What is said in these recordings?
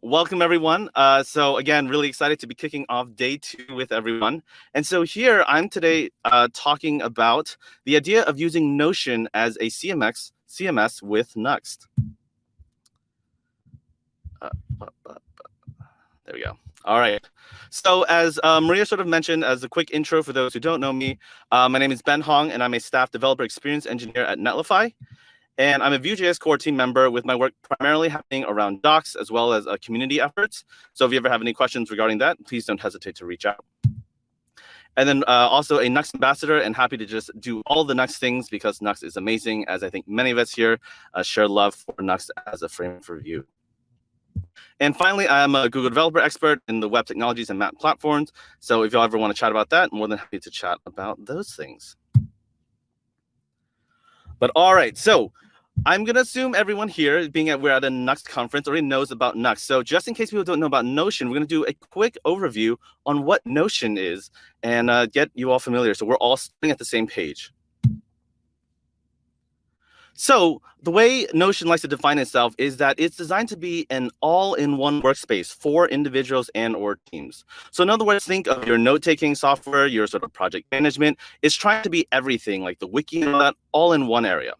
welcome everyone. So again, really excited to be kicking off day 2 with everyone. And so here I'm today talking about the idea of using Notion as a CMS with Nuxt. There we go. All right. So as Maria sort of mentioned, as a quick intro for those who don't know me, my name is Ben Hong, and I'm a staff developer experience engineer at Netlify. And I'm a Vue.js core team member with my work primarily happening around docs as well as community efforts. So if you ever have any questions regarding that, please don't hesitate to reach out. And then also a Nuxt ambassador, and happy to just do all the Nuxt things because Nuxt is amazing, as I think many of us here share love for Nuxt as a framework for Vue. And finally, I'm a Google developer expert in the web technologies and map platforms. So if y'all ever want to chat about that, I'm more than happy to chat about those things. But all right, so I'm going to assume everyone here, being we're at a Nuxt conference, already knows about Nuxt. So just in case people don't know about Notion, we're going to do a quick overview on what Notion is and get you all familiar. So we're all sitting at the same page. So the way Notion likes to define itself is that it's designed to be an all-in-one workspace for individuals and or teams. So in other words, think of your note-taking software, your sort of project management. It's trying to be everything, like the wiki and all that, all in one area.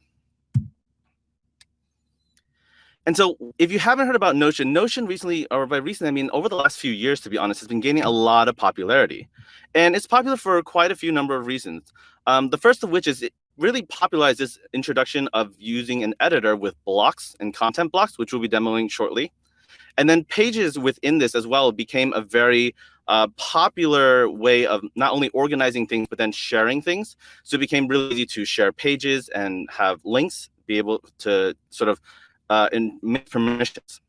And so if you haven't heard about Notion, Notion recently, or by recently, I mean over the last few years, to be honest, has been gaining a lot of popularity. And it's popular for quite a few number of reasons. The first of which is it really popularized this introduction of using an editor with blocks and content blocks, which we'll be demoing shortly. And then pages within this as well became a very popular way of not only organizing things, but then sharing things. So it became really easy to share pages and have links, be able to sort of in permissions.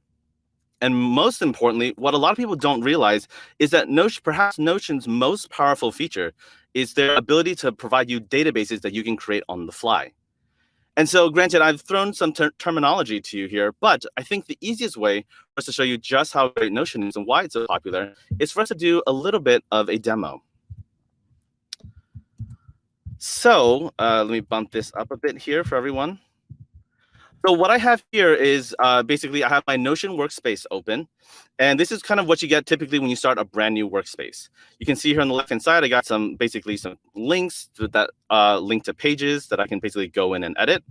And most importantly, what a lot of people don't realize is that perhaps Notion's most powerful feature is their ability to provide you databases that you can create on the fly. And so granted, I've thrown some terminology to you here, but I think the easiest way for us to show you just how great Notion is and why it's so popular is for us to do a little bit of a demo. So let me bump this up a bit here for everyone. So what I have here is basically I have my Notion workspace open. And this is kind of what you get typically when you start a brand new workspace. You can see here on the left-hand side, I got basically some links that link to pages that I can basically go in and edit.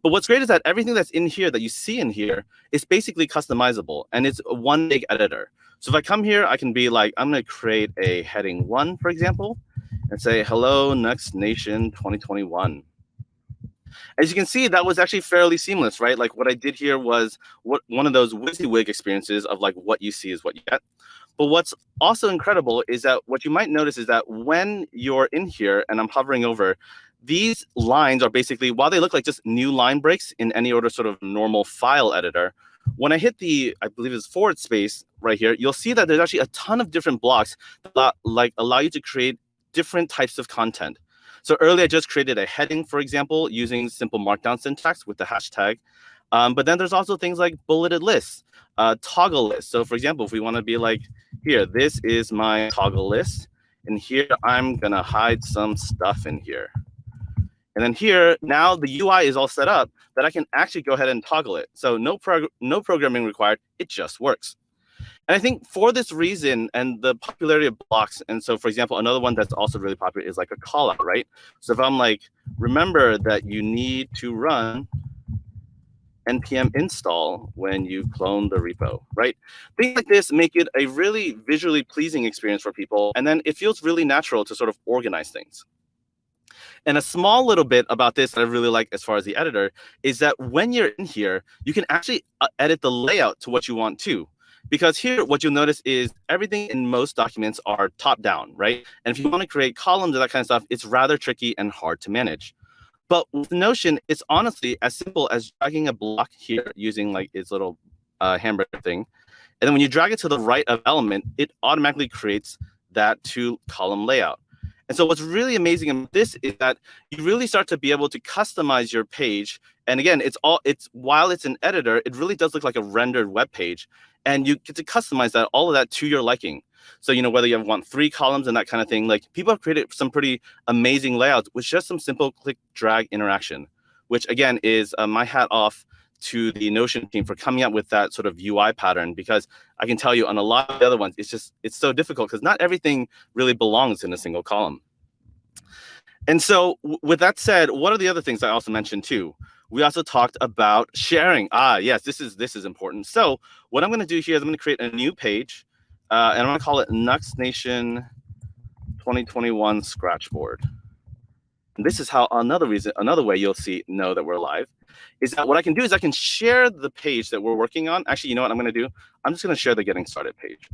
But what's great is that everything that's in here that you see in here is basically customizable. And it's one big editor. So if I come here, I can be like, I'm going to create a heading 1, for example, and say, hello, Nuxt Nation 2021. As you can see, that was actually fairly seamless, right? Like what I did here was one of those WYSIWYG experiences of like what you see is what you get. But what's also incredible is that what you might notice is that when you're in here and I'm hovering over, these lines are basically, while they look like just new line breaks in any other sort of normal file editor, when I hit the, I believe it's forward space right here, you'll see that there's actually a ton of different blocks that allow you to create different types of content. So earlier, I just created a heading, for example, using simple markdown syntax with the hashtag. But then there's also things like bulleted lists, toggle lists. So for example, if we want to be like, here, this is my toggle list. And here, I'm going to hide some stuff in here. And then here, now the UI is all set up that I can actually go ahead and toggle it. So no programming required. It just works. And I think for this reason and the popularity of blocks, and so for example, another one that's also really popular is like a call out, right? So if I'm like, remember that you need to run npm install when you clone the repo, right? Things like this make it a really visually pleasing experience for people. And then it feels really natural to sort of organize things. And a small little bit about this that I really like as far as the editor is that when you're in here, you can actually edit the layout to what you want to. Because here, what you'll notice is everything in most documents are top down, right? And if you want to create columns and that kind of stuff, it's rather tricky and hard to manage. But with Notion, it's honestly as simple as dragging a block here using like its little hamburger thing. And then when you drag it to the right of element, it automatically creates that 2-column layout. And so what's really amazing in this is that you really start to be able to customize your page. And again, while it's an editor, it really does look like a rendered web page. And you get to customize all of that to your liking. So, whether you want 3 columns and that kind of thing, like people have created some pretty amazing layouts with just some simple click drag interaction, which again is my hat off to the Notion team for coming up with that sort of UI pattern, because I can tell you on a lot of the other ones, it's so difficult because not everything really belongs in a single column. And so with that said, what are the other things I also mentioned too? We also talked about sharing. Yes, this is important. So what I'm going to do here is I'm going to create a new page, and I'm going to call it Nuxt Nation 2021 Scratchboard. And this is how another way you'll know that we're live is that what I can do is I can share the page that we're working on. Actually, you know what I'm going to do? I'm just going to share the getting started page.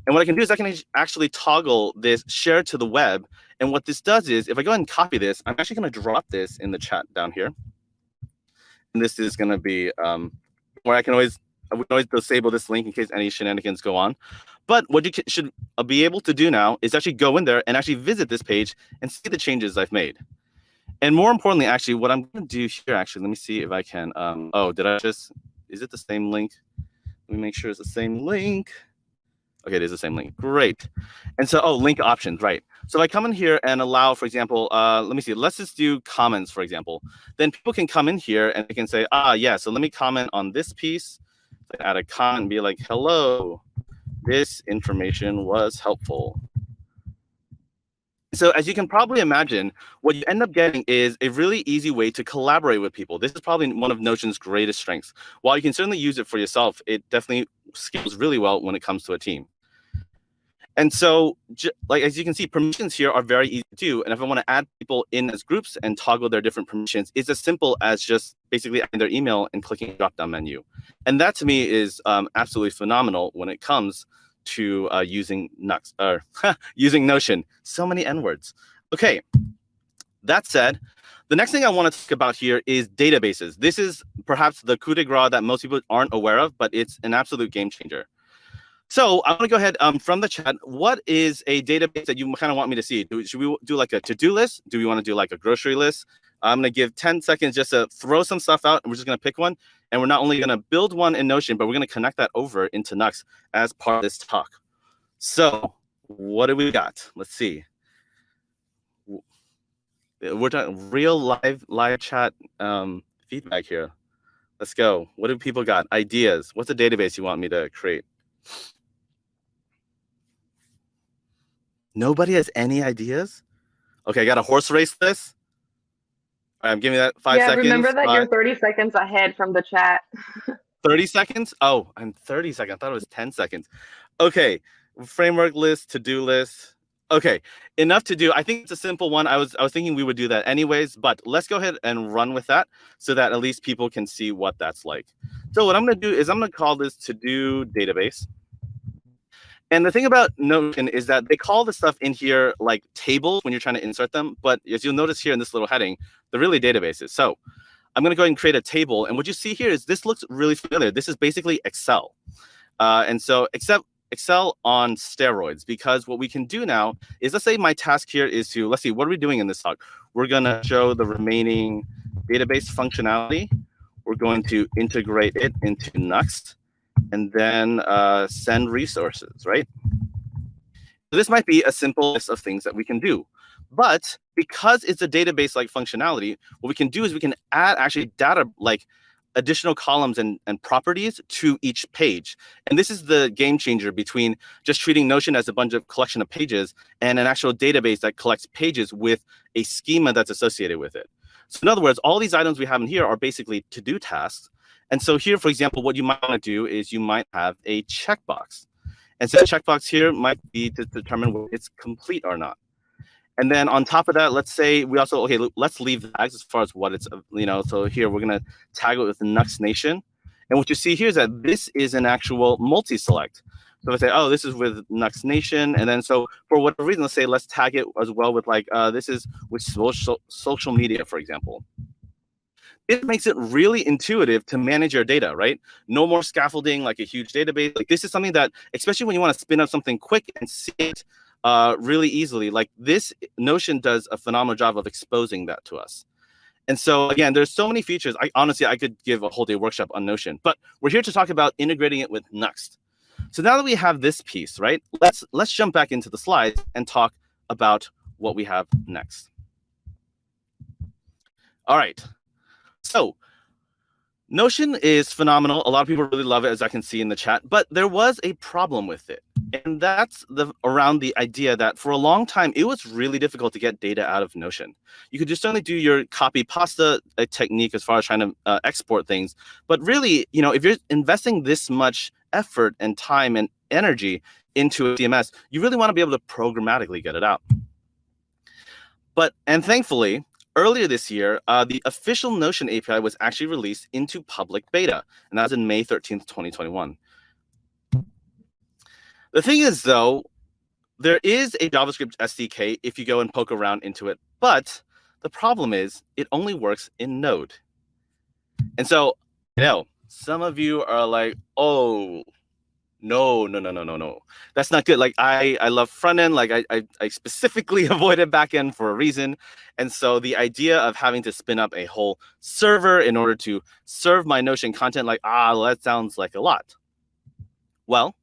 And what I can do is I can actually toggle this share to the web. And what this does is if I go ahead and copy this, I'm actually going to drop this in the chat down here. And this is going to be where we can always disable this link in case any shenanigans go on. But what you should be able to do now is actually go in there and actually visit this page and see the changes I've made. And more importantly, actually, what I'm going to do here, actually, let me see if I can. Is it the same link? Let me make sure it's the same link. Okay, it is the same link. Great. And so, link options, right. So if I come in here and allow, for example, let me see, let's just do comments, for example. Then people can come in here and they can say, yeah, so let me comment on this piece. So add a comment and be like, hello, this information was helpful. So as you can probably imagine, what you end up getting is a really easy way to collaborate with people. This is probably one of Notion's greatest strengths. While you can certainly use it for yourself, it definitely scales really well when it comes to a team. And so, as you can see, permissions here are very easy to do. And if I want to add people in as groups and toggle their different permissions, it's as simple as just basically adding their email and clicking the drop-down menu. And that, to me, is absolutely phenomenal when it comes to using Nuxt, or using Notion. So many N-words. Okay, that said, the next thing I want to talk about here is databases. This is perhaps the coup de grace that most people aren't aware of, but it's an absolute game changer. So I'm going to go ahead from the chat. What is a database that you kind of want me to see? Should we do like a to-do list? Do we want to do like a grocery list? I'm going to give 10 seconds just to throw some stuff out, and we're just going to pick one. And we're not only going to build one in Notion, but we're going to connect that over into Nuxt as part of this talk. So what do we got? Let's see. We're talking real live chat feedback here. Let's go. What do people got? Ideas. What's a database you want me to create? Nobody has any ideas? Okay, I got a horse race list. All right, I'm giving that 5 seconds. Yeah, remember that you're 30 seconds ahead from the chat. 30 seconds? Oh, I'm 30 seconds. I thought it was 10 seconds. Okay, framework list, to-do list. Okay, enough to do. I think it's a simple one. I was thinking we would do that anyways, but let's go ahead and run with that so that at least people can see what that's like. So what I'm going to do is I'm going to call this to-do database. And the thing about Notion is that they call the stuff in here like tables when you're trying to insert them. But as you'll notice here in this little heading, they're really databases. So I'm going to go ahead and create a table. And what you see here is this looks really familiar. This is basically Excel. And so Excel on steroids, because what we can do now is, let's say my task here is to, let's see, what are we doing in this talk? We're going to show the remaining database functionality. We're going to integrate it into Nuxt. And then send resources, right? So this might be a simple list of things that we can do. But because it's a database-like functionality, what we can do is we can add actually data, like additional columns and properties to each page. And this is the game changer between just treating Notion as a bunch of collection of pages and an actual database that collects pages with a schema that's associated with it. So in other words, all these items we have in here are basically to-do tasks. And so here, for example, what you might want to do is you might have a checkbox. And so the checkbox here might be to determine whether it's complete or not. And then on top of that, let's say we also, okay, let's leave the tags as far as what it's, so here we're going to tag it with the Nuxt Nation. And what you see here is that this is an actual multi-select. So if I say, oh, this is with Nuxt Nation. And then so for whatever reason, let's say, let's tag it as well with like, this is with social media, for example. It makes it really intuitive to manage your data, right? No more scaffolding like a huge database. Like this is something that, especially when you want to spin up something quick and see it really easily, like this Notion does a phenomenal job of exposing that to us. And so again, there's so many features. Honestly, I could give a whole day workshop on Notion, but we're here to talk about integrating it with Nuxt. So now that we have this piece, right, let's jump back into the slides and talk about what we have next. All right. So Notion is phenomenal. A lot of people really love it, as I can see in the chat, but there was a problem with it. And that's around the idea that for a long time, it was really difficult to get data out of Notion. You could just only do your copy pasta technique as far as trying to export things. But really, if you're investing this much effort and time and energy into a CMS, you really want to be able to programmatically get it out. And thankfully, earlier this year, the official Notion API was actually released into public beta, and that was in May 13th, 2021. The thing is, though, there is a JavaScript SDK if you go and poke around into it, but the problem is it only works in Node. And so, some of you are like, oh, no. That's not good. Like I love front end. Like I specifically avoided back end for a reason. And so the idea of having to spin up a whole server in order to serve my Notion content, like, that sounds like a lot. Well,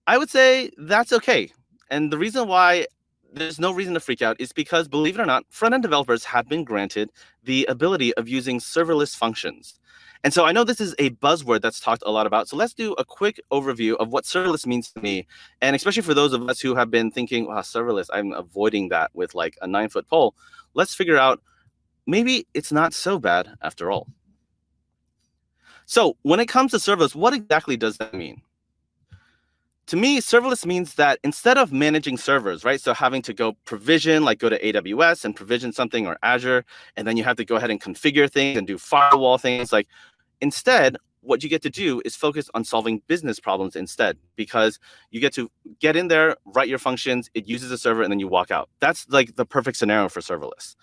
I would say that's okay. And the reason why there's no reason to freak out is because, believe it or not, front end developers have been granted the ability of using serverless functions. And so I know this is a buzzword that's talked a lot about. So let's do a quick overview of what serverless means to me. And especially for those of us who have been thinking, wow, serverless, I'm avoiding that with like a 9-foot pole. Let's figure out maybe it's not so bad after all. So when it comes to serverless, what exactly does that mean? To me, serverless means that instead of managing servers, right? So having to go provision, like go to AWS and provision something, or Azure, and then you have to go ahead and configure things and do firewall things. Like instead, what you get to do is focus on solving business problems instead, because you get to get in there, write your functions, it uses a server, and then you walk out. That's like the perfect scenario for serverless.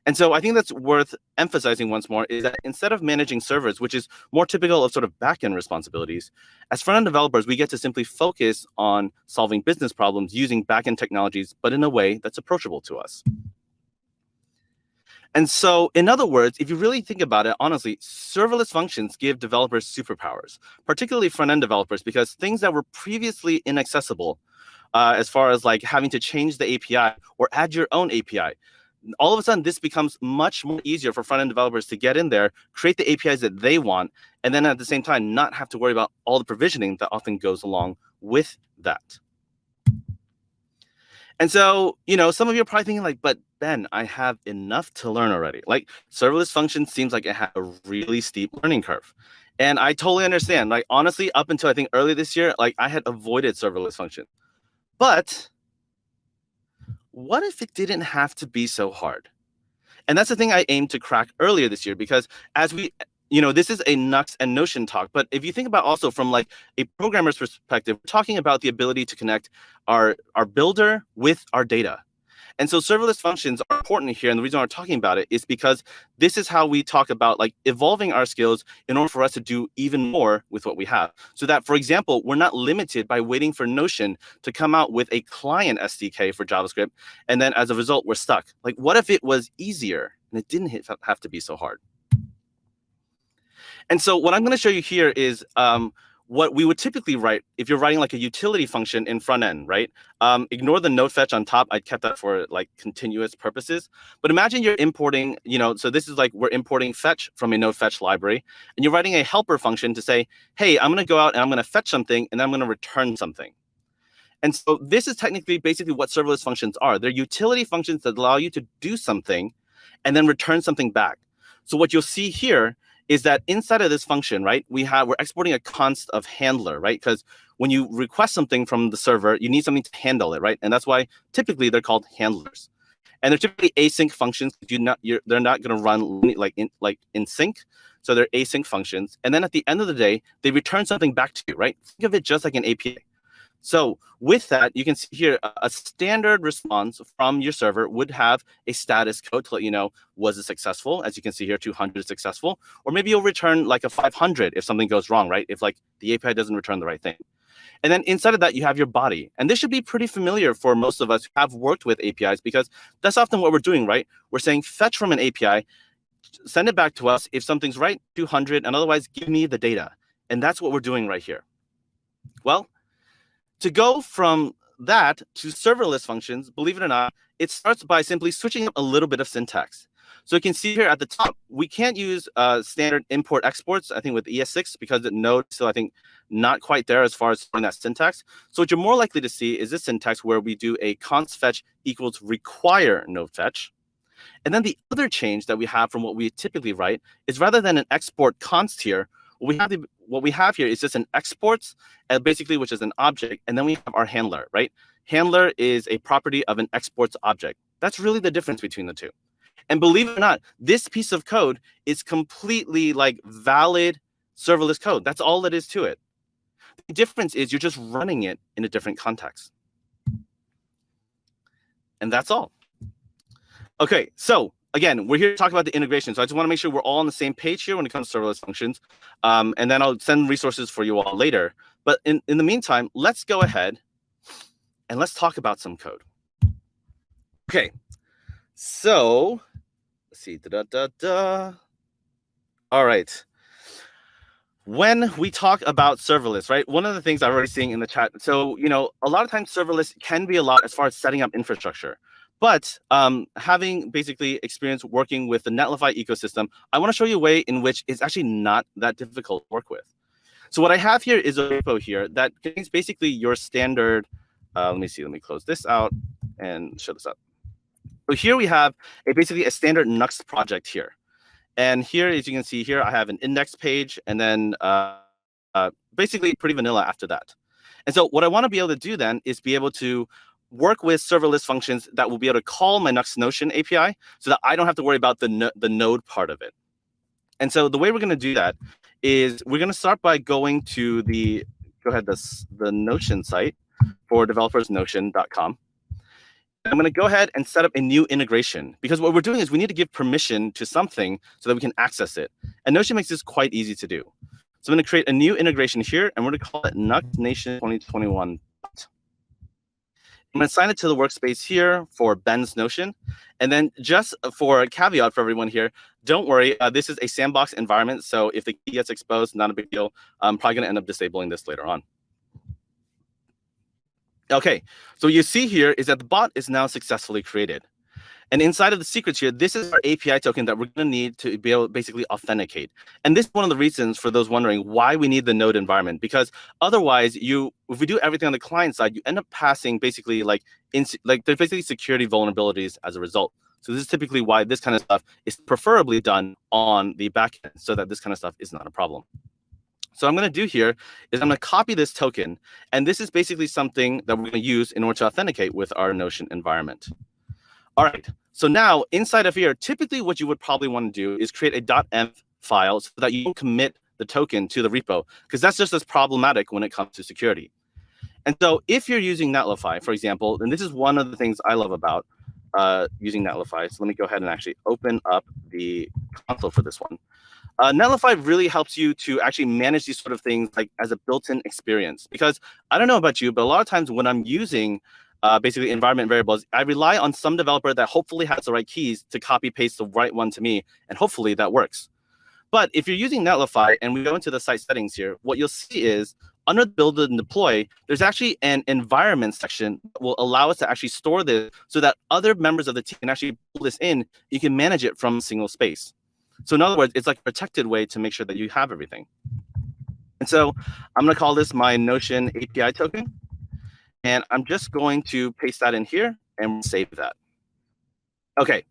And so I think that's worth emphasizing once more, is that instead of managing servers, which is more typical of sort of backend responsibilities, as front-end developers, we get to simply focus on solving business problems using backend technologies, but in a way that's approachable to us. And so, in other words, if you really think about it, honestly, serverless functions give developers superpowers, particularly front-end developers, because things that were previously inaccessible, as far as like having to change the API or add your own API, all of a sudden, this becomes much more easier for front-end developers to get in there, create the APIs that they want, and then at the same time, not have to worry about all the provisioning that often goes along with that. And so, some of you are probably thinking like, but Ben, I have enough to learn already. Like serverless functions seems like it had a really steep learning curve. And I totally understand. Like honestly, up until I think early this year, like I had avoided serverless functions. But what if it didn't have to be so hard? And that's the thing I aimed to crack earlier this year, because as we, this is a Nuxt and Notion talk, but if you think about also from like a programmer's perspective, we're talking about the ability to connect our builder with our data. And so serverless functions are important here. And the reason we're talking about it is because this is how we talk about like evolving our skills in order for us to do even more with what we have. So that, for example, we're not limited by waiting for Notion to come out with a client SDK for JavaScript. And then as a result, we're stuck. Like, what if it was easier and it didn't have to be so hard? And so what I'm going to show you here is what we would typically write if you're writing like a utility function in front end, right? Ignore the node fetch on top. I kept that for like continuous purposes. But imagine you're importing, so this is like we're importing fetch from a node fetch library, and you're writing a helper function to say, hey, I'm going to go out and I'm going to fetch something, and then I'm going to return something. And so this is technically basically what serverless functions are. They're utility functions that allow you to do something and then return something back. So what you'll see here is that inside of this function, right, we're exporting a const of handler, right? Because when you request something from the server, you need something to handle it, right? And that's why typically they're called handlers. And they're typically async functions. They're not going to run in sync. So they're async functions. And then at the end of the day, they return something back to you, right? Think of it just like an API. So with that, you can see here a standard response from your server would have a status code to let you know, was it successful? As you can see here, 200 is successful. Or maybe you'll return like a 500 if something goes wrong, right? If like the API doesn't return the right thing. And then inside of that, you have your body. And this should be pretty familiar for most of us who have worked with APIs, because that's often what we're doing, right? We're saying fetch from an API, send it back to us. If something's right, 200, and otherwise give me the data. And that's what we're doing right here. Well, to go from that to serverless functions, believe it or not, it starts by simply switching up a little bit of syntax. So you can see here at the top, we can't use standard import exports, I think with ES6, because the node is still, I think, not quite there as far as that syntax. So what you're more likely to see is this syntax where we do a const fetch equals require node fetch. And then the other change that we have from what we typically write is rather than an export const here, what we have here is just an exports, basically, which is an object, and then we have our handler, right? Handler is a property of an exports object. That's really the difference between the two. And believe it or not, this piece of code is completely like valid serverless code. That's all it is to it. The difference is you're just running it in a different context. And that's all. Okay, so again, we're here to talk about the integration. So I just want to make sure we're all on the same page here when it comes to serverless functions. And then I'll send resources for you all later. But in the meantime, let's go ahead and let's talk about some code. Okay, so let's see. All right. When we talk about serverless, right, one of the things I'm already seeing in the chat, so, a lot of times serverless can be a lot as far as setting up infrastructure. But having basically experience working with the Netlify ecosystem, I want to show you a way in which it's actually not that difficult to work with. So what I have here is a repo here that contains basically your standard, let me close this out and show this up. So here we have basically a standard Nuxt project here. And here, as you can see here, I have an index page and then basically pretty vanilla after that. And so what I want to be able to do then is be able to work with serverless functions that will be able to call my Nuxt Notion API so that I don't have to worry about the node part of it. And so the way we're going to do that is we're going to start by going to the Notion site for developers, notion.com. I'm going to go ahead and set up a new integration because what we're doing is we need to give permission to something so that we can access it. And Notion makes this quite easy to do. So I'm going to create a new integration here, and we're going to call it Nuxt Nation 2021. I'm going to assign it to the workspace here for Ben's Notion. And then just for a caveat for everyone here, don't worry, this is a sandbox environment. So if the key gets exposed, not a big deal. I'm probably going to end up disabling this later on. Okay, so what you see here is that the bot is now successfully created. And inside of the secrets here, this is our API token that we're going to need to be able to basically authenticate. And this is one of the reasons for those wondering why we need the node environment, because otherwise, if we do everything on the client side, you end up passing basically there's basically security vulnerabilities as a result. So this is typically why this kind of stuff is preferably done on the backend so that this kind of stuff is not a problem. So what I'm going to do here is I'm going to copy this token. And this is basically something that we're going to use in order to authenticate with our Notion environment. All right, so now inside of here, typically what you would probably want to do is create a .env file so that you don't commit the token to the repo, because that's just as problematic when it comes to security. And so if you're using Netlify, for example, and this is one of the things I love about using Netlify. So let me go ahead and actually open up the console for this one. Netlify really helps you to actually manage these sort of things like as a built-in experience, because I don't know about you, but a lot of times when I'm using basically environment variables, I rely on some developer that hopefully has the right keys to copy paste the right one to me, and hopefully that works. But if you're using Netlify and we go into the site settings here, what you'll see is under the build and deploy, there's actually an environment section that will allow us to actually store this so that other members of the team can actually pull this in. You can manage it from a single space. So in other words, it's like a protected way to make sure that you have everything. And so I'm going to call this my Notion API token. And I'm just going to paste that in here and save that. Okay,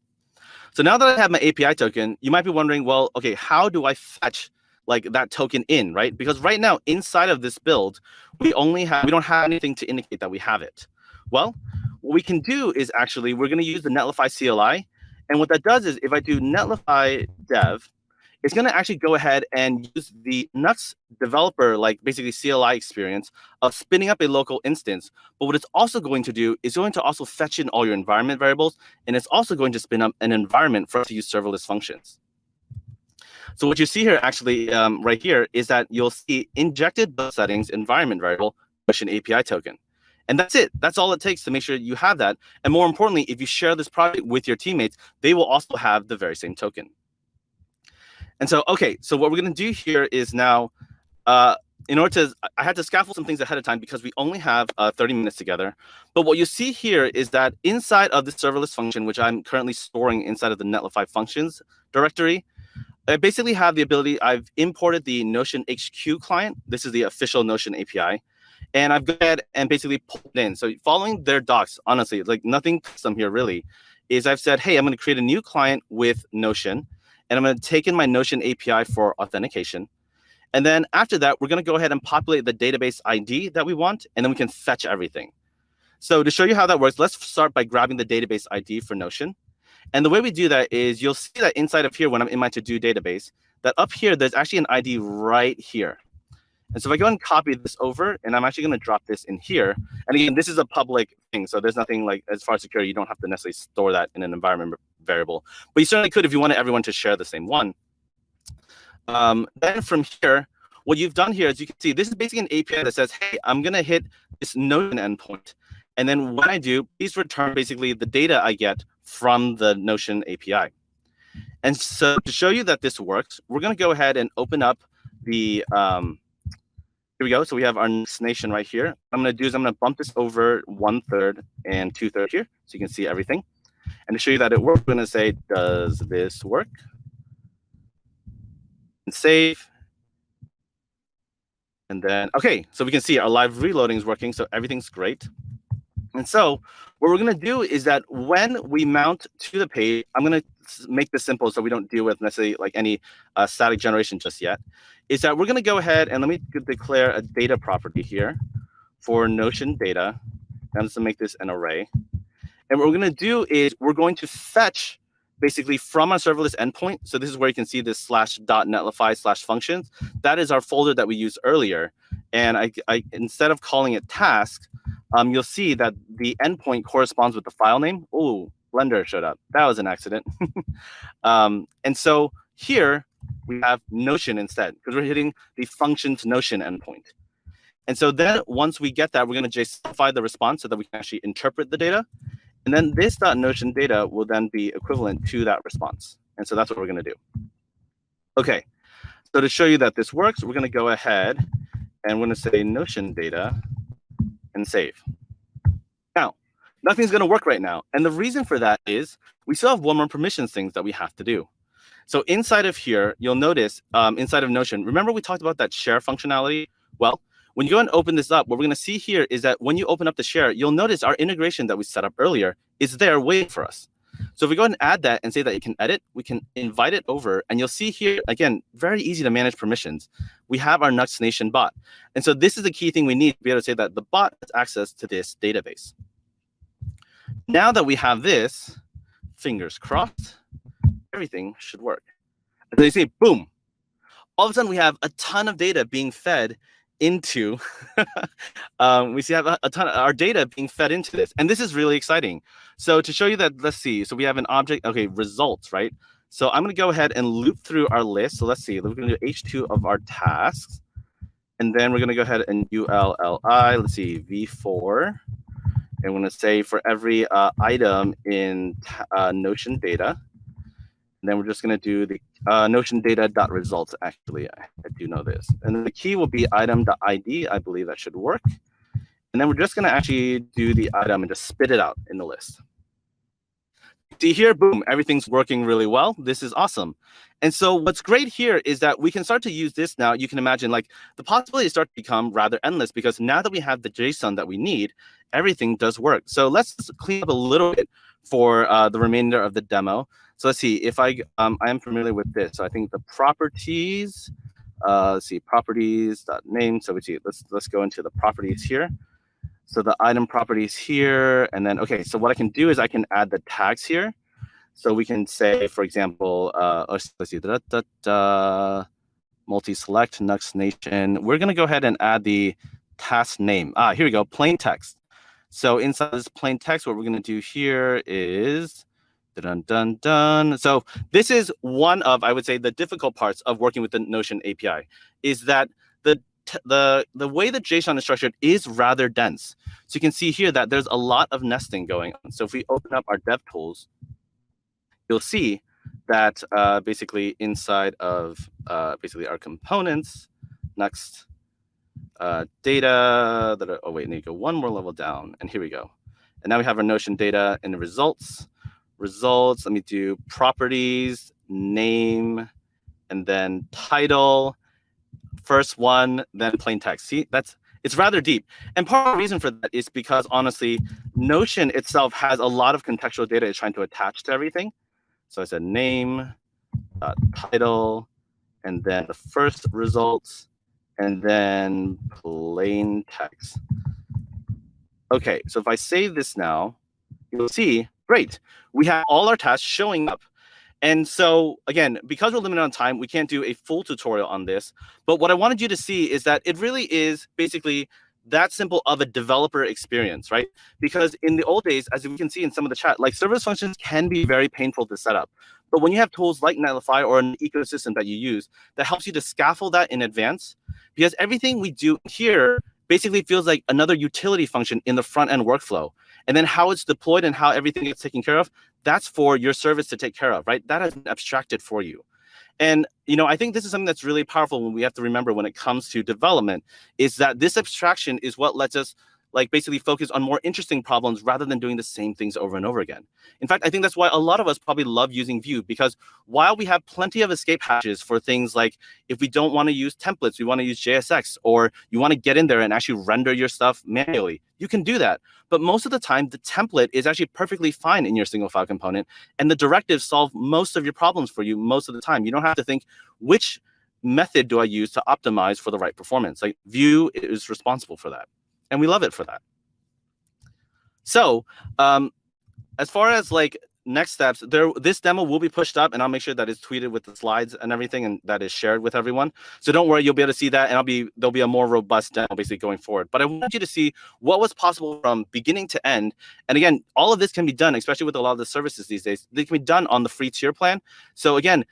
so now that I have my API token, you might be wondering, well, okay, how do I fetch that token in, right? Because right now inside of this build, we don't have anything to indicate that we have it. Well, what we can do is actually we're going to use the Netlify CLI, and what that does is if I do Netlify dev, it's going to actually go ahead and use the Nuxt developer, basically CLI experience of spinning up a local instance. But what it's also going to do is going to also fetch in all your environment variables, and it's also going to spin up an environment for us to use serverless functions. So what you see here actually right here is that you'll see injected build settings environment variable Notion API token. And that's it. That's all it takes to make sure you have that. And more importantly, if you share this project with your teammates, they will also have the very same token. And so, okay, so what we're going to do here is now in order to, I had to scaffold some things ahead of time because we only have 30 minutes together. But what you see here is that inside of the serverless function, which I'm currently storing inside of the Netlify functions directory, I basically have the ability, I've imported the Notion HQ client. This is the official Notion API. And I've gone ahead and basically pulled it in. So following their docs, honestly, like nothing custom here really, is I've said, hey, I'm going to create a new client with Notion, and I'm going to take in my Notion API for authentication. And then after that, we're going to go ahead and populate the database ID that we want, and then we can fetch everything. So to show you how that works, let's start by grabbing the database ID for Notion. And the way we do that is you'll see that inside of here, when I'm in my to-do database, that up here, there's actually an ID right here. And so if I go and copy this over, and I'm actually going to drop this in here. And again, this is a public thing, so there's nothing like, as far as security, you don't have to necessarily store that in an environment variable. But you certainly could if you wanted everyone to share the same one. Then from here, what you've done here is you can see this is basically an API that says, hey, I'm going to hit this Notion endpoint. And then when I do, please return basically the data I get from the Notion API. And so to show you that this works, we're going to go ahead and open up the, here we go. So we have our Nuxt nation right here. What I'm going to do is I'm going to bump this over 1/3 and 2/3 here so you can see everything. And to show you that it works, we're going to say, does this work? And save. And then, okay, so we can see our live reloading is working. So everything's great. And so what we're going to do is that when we mount to the page, I'm going to make this simple so we don't deal with necessarily like any static generation just yet, is that we're going to go ahead and let me declare a data property here for Notion data. And let's make this an array. And what we're going to do is we're going to fetch basically from our serverless endpoint. So this is where you can see this /.netlify/functions. That is our folder that we used earlier. And I instead of calling it task, you'll see that the endpoint corresponds with the file name. Oh, Blender showed up. That was an accident. And so here we have Notion instead, because we're hitting the functions Notion endpoint. And so then once we get that, we're going to JSONify the response so that we can actually interpret the data. And then this .notion data will then be equivalent to that response. And so that's what we're going to do. Okay, so to show you that this works, we're going to go ahead and we're going to say Notion data and save. Now, nothing's going to work right now. And the reason for that is we still have one more permissions things that we have to do. So inside of here, you'll notice inside of Notion, remember we talked about that share functionality? Well, when you go and open this up, what we're going to see here is that when you open up the share, you'll notice our integration that we set up earlier is there waiting for us. So if we go ahead and add that and say that you can edit, we can invite it over. And you'll see here, again, very easy to manage permissions. We have our Nuxt Nation bot. And so this is the key thing we need to be able to say that the bot has access to this database. Now that we have this, fingers crossed, everything should work. And so you see, boom, all of a sudden we have a ton of data being fed into, we see have a ton of our data being fed into this. And this is really exciting. So to show you that, let's see. So we have an object, okay, results, right? So I'm going to go ahead and loop through our list. So let's see, we're going to do H2 of our tasks. And then we're going to go ahead and ULLI, let's see, V4. And we're going to say for every item in Notion data. And then we're just going to do the Notion data.results. Actually, I do know this. And then the key will be item.id. I believe that should work. And then we're just going to actually do the item and just spit it out in the list. See here, boom, everything's working really well. This is awesome. And so what's great here is that we can start to use this now. You can imagine like the possibilities start to become rather endless because now that we have the JSON that we need, everything does work. So let's clean up a little bit for the remainder of the demo. So let's see if I am familiar with this. So I think the properties, let's see, properties.name. So we see, let's go into the properties here. So the item properties here, and then, okay, so what I can do is I can add the tags here. So we can say, for example, let's see, multi-select, Nuxt Nation. We're going to go ahead and add the task name. Here we go, plain text. So inside this plain text, what we're going to do here is, dun. So this is one of, I would say, the difficult parts of working with the Notion API, is that the way that JSON is structured is rather dense. So you can see here that there's a lot of nesting going on. So if we open up our dev tools, you'll see that basically inside of basically our components, Nuxt data. Oh wait, I need to go one more level down, and here we go. And now we have our Notion data in the results. Let me do properties, name, and then title. First one, then plain text. See, it's rather deep. And part of the reason for that is because honestly, Notion itself has a lot of contextual data it's trying to attach to everything. So I said name, title, and then the first results, and then plain text. Okay, so if I save this now, you'll see, great, we have all our tasks showing up. And so again, because we're limited on time, we can't do a full tutorial on this. But what I wanted you to see is that it really is basically that simple of a developer experience, right? Because in the old days, as we can see in some of the chat, like serverless functions can be very painful to set up. But when you have tools like Netlify or an ecosystem that you use that helps you to scaffold that in advance, because everything we do here basically feels like another utility function in the front end workflow. And then how it's deployed and how everything gets taken care of, that's for your service to take care of, right? That has been abstracted for you. And I think this is something that's really powerful when we have to remember when it comes to development, is that this abstraction is what lets us basically focus on more interesting problems rather than doing the same things over and over again. In fact, I think that's why a lot of us probably love using Vue, because while we have plenty of escape hatches for things like if we don't want to use templates, we want to use JSX, or you want to get in there and actually render your stuff manually, you can do that. But most of the time, the template is actually perfectly fine in your single file component, and the directives solve most of your problems for you most of the time. You don't have to think, which method do I use to optimize for the right performance? Like Vue is responsible for that. And we love it for that. So as far as next steps, this demo will be pushed up, and I'll make sure that it's tweeted with the slides and everything, and that is shared with everyone. So don't worry, you'll be able to see that, and there'll be a more robust demo basically going forward. But I want you to see what was possible from beginning to end. And again, all of this can be done, especially with a lot of the services these days. They can be done on the free tier plan. So again,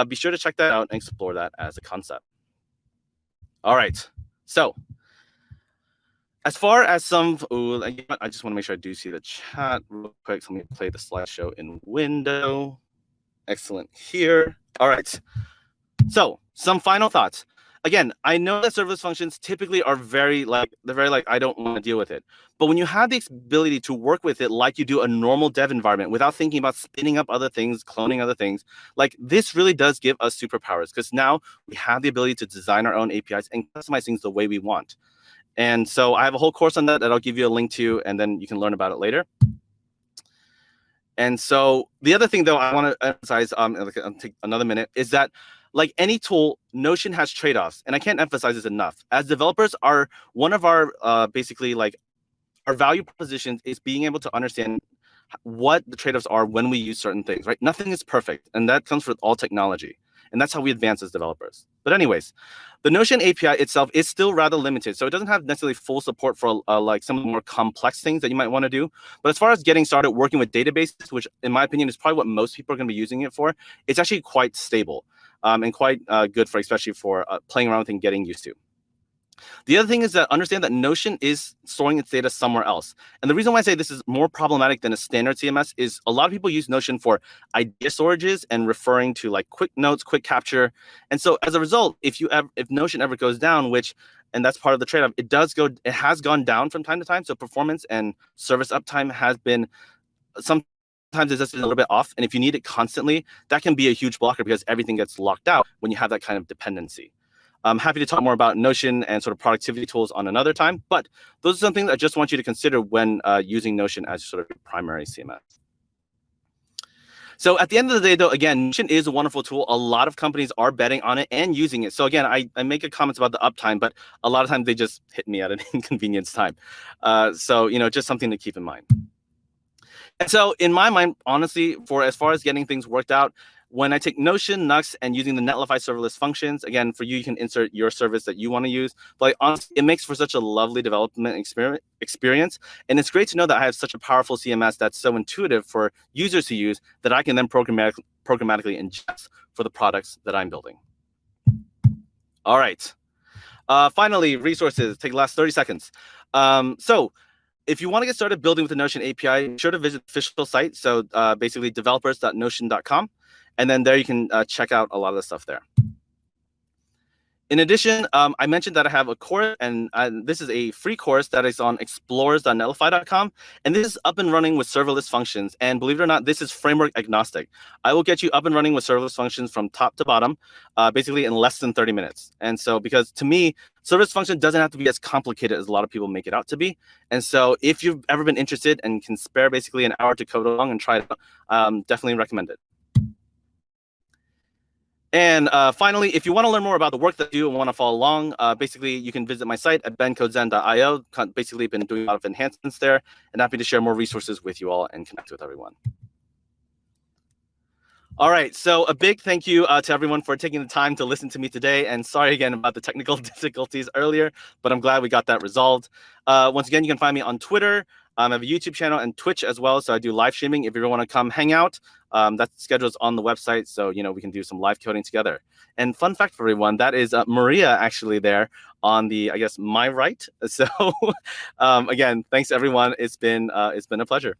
be sure to check that out and explore that as a concept. All right. So as far as I just want to make sure I do see the chat real quick. So let me play the slideshow in window. Excellent here. All right. So some final thoughts. Again, I know that serverless functions typically are very I don't want to deal with it. But when you have the ability to work with it like you do a normal dev environment without thinking about spinning up other things, cloning other things, this really does give us superpowers, because now we have the ability to design our own APIs and customize things the way we want. And so I have a whole course on that I'll give you a link to, and then you can learn about it later. And so the other thing, though, I want to emphasize, I'll take another minute, is that like any tool, Notion has trade-offs, and I can't emphasize this enough. As developers, one of our basically our value propositions is being able to understand what the trade-offs are when we use certain things, right? Nothing is perfect, and that comes with all technology. And that's how we advance as developers. But anyways, the Notion API itself is still rather limited. So it doesn't have necessarily full support for some of the more complex things that you might want to do. But as far as getting started working with databases, which in my opinion is probably what most people are going to be using it for, it's actually quite stable and quite good especially for playing around with and getting used to. The other thing is that understand that Notion is storing its data somewhere else. And the reason why I say this is more problematic than a standard CMS is a lot of people use Notion for idea storages and referring to quick notes, quick capture. And so as a result, if Notion ever goes down, and that's part of the trade-off, it has gone down from time to time. So performance and service uptime has been sometimes it's just a little bit off. And if you need it constantly, that can be a huge blocker because everything gets locked out when you have that kind of dependency. I'm happy to talk more about Notion and sort of productivity tools on another time, but those are some things I just want you to consider when using Notion as sort of your primary CMS. So at the end of the day, though, again, Notion is a wonderful tool. A lot of companies are betting on it and using it. So again, I make a comments about the uptime, but a lot of times they just hit me at an inconvenience time. So just something to keep in mind. And so in my mind, honestly, for as far as getting things worked out, when I take Notion, Nuxt, and using the Netlify serverless functions, again, for you can insert your service that you want to use. But honestly, it makes for such a lovely development experience. And it's great to know that I have such a powerful CMS that's so intuitive for users to use that I can then programmatically ingest for the products that I'm building. All right. Finally, resources. Take the last 30 seconds. So if you want to get started building with the Notion API, be sure to visit the official site. So basically developers.notion.com. And then there you can check out a lot of the stuff there. In addition, I mentioned that I have a course, and this is a free course that is on explorers.netlify.com, and this is up and running with serverless functions. And believe it or not, this is framework agnostic. I will get you up and running with serverless functions from top to bottom, basically in less than 30 minutes. And so, because to me, serverless function doesn't have to be as complicated as a lot of people make it out to be. And so, if you've ever been interested and can spare basically an hour to code along and try it out, definitely recommend it. And finally, if you want to learn more about the work that I do and want to follow along, basically you can visit my site at bencodezen.io. Basically, been doing a lot of enhancements there, and happy to share more resources with you all and connect with everyone. All right, so a big thank you to everyone for taking the time to listen to me today. And sorry again about the technical difficulties earlier, but I'm glad we got that resolved. Once again, you can find me on Twitter. I have a YouTube channel and Twitch as well, so I do live streaming. If you want to come hang out, that schedule's on the website, so we can do some live coding together. And fun fact for everyone, that is Maria actually there on the, I guess, my right. So again, thanks everyone. It's been a pleasure.